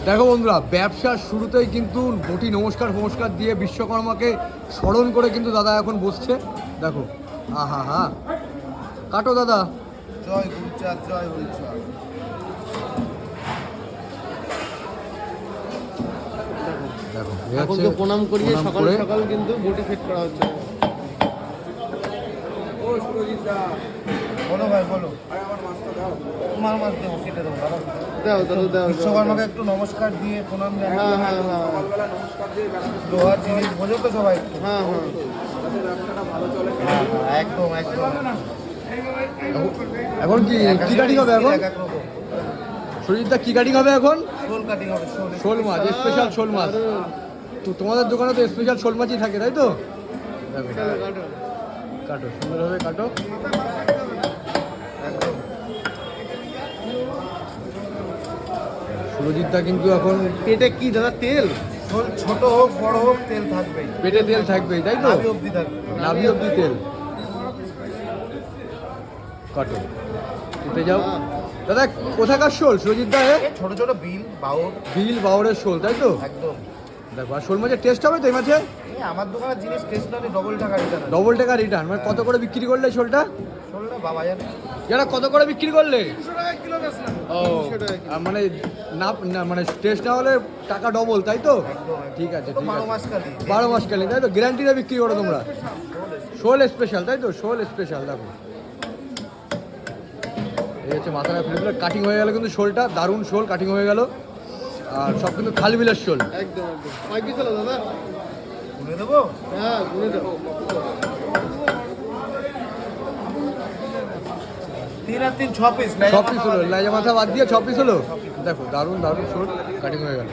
দেখো বন্ধুরা, ব্যবসার শুরুতেই কিন্তু বটি নমস্কার ফমস্কার দিয়ে বিশ্বকর্মাকে স্মরণ করে কিন্তু দাদা এখন বসছে। দেখো, আহা হা, কাটো দাদা। জয় গুরুচাঁদ, জয় গুরুচাঁদ। দেখো এখন তো প্রণাম করিয়ে সকাল সকাল কিন্তু বটি ফিট করা হচ্ছে। ও সুরজিৎ দা, বলো ভাই বলো। আরে আমার মাছটা দাও। তোমার মাছ দেবো, কেটে দেবো দাদা। দাও দাও দাও। বিশ্বকর্মাকে একটু নমস্কার দিয়ে প্রণাম জানাই। হ্যাঁ হ্যাঁ হ্যাঁ সকালবেলা নমস্কার দিয়ে লোহার জিনিস বোঝো তো সবাই। হ্যাঁ হ্যাঁ ব্যবসাটা ভালো চলে। একদম একদম। এখন কি কাটিং হবে এখন? সুজিতদা কি কাটিং হবে এখন? শোল কাটিং হবে। শোল মাছ, স্পেশাল শোল মাছ। তো তোমাদের দোকানে তো স্পেশাল শোল মাছই থাকে, তাই তো? দেখো, কাটো সুন্দরভাবে কাটো। একদম। সুরজিৎদা কিন্তু এখন পেটে কি দাদা তেল? শোল ছোট হোক বড় হোক তেল থাকবেই। পেটে তেল থাকবেই, তাই তো? নাভি অবধি থাকবে। নাভি অবধি তেল। কাটো, উঠে যাও দাদা। কোথাকার শোল সুরজিৎদা? ছোট ছোট বিল বাউর। বিল বাউরের শোল, তাই তো? একদম। দেখো, আর শোল মাছের টেস্ট হবে তো এই মাছে? এই আমার দোকানের জিনিস স্টেশনারি ডবল টাকা রিটার্ন। ডবল টাকা রিটার্ন, মানে কত করে বিক্রি করলে শোলটা? শোলটা বাবা জানে। যারা কত করে বিক্রি করলে? 200 টাকা কিলো বেচলাম। ও, আর মানে না মানে টেস্ট না হলে টাকা ডবল, তাই তো? একদম। ঠিক আছে, তো ঠিক 12 আছে। মাস কালি। 12 মাস কালি, তাই তো? গ্যারান্টিটা বিক্রি করো তোমরা? শোল স্পেশাল, তাই তো? শোল স্পেশাল। দেখো, এই হচ্ছে মাথায় ফেলে কাটিং হয়ে গেল কিন্তু শোলটা। দারুণ শোল কাটিং হয়ে গেল। আর সব কিন্তু খালি বিলের শোল। একদম একদম। কয় পিস হলো দাদা? গুনে দেবো? হ্যাঁ গুনে দাও। 3 আর 3 6 পিস। 6 পিস হলো, লাইজা মাথা বাদ দিয়ে 6 পিস হলো। দেখো, দারুণ দারুণ শোল কাটিং হয়ে গেল।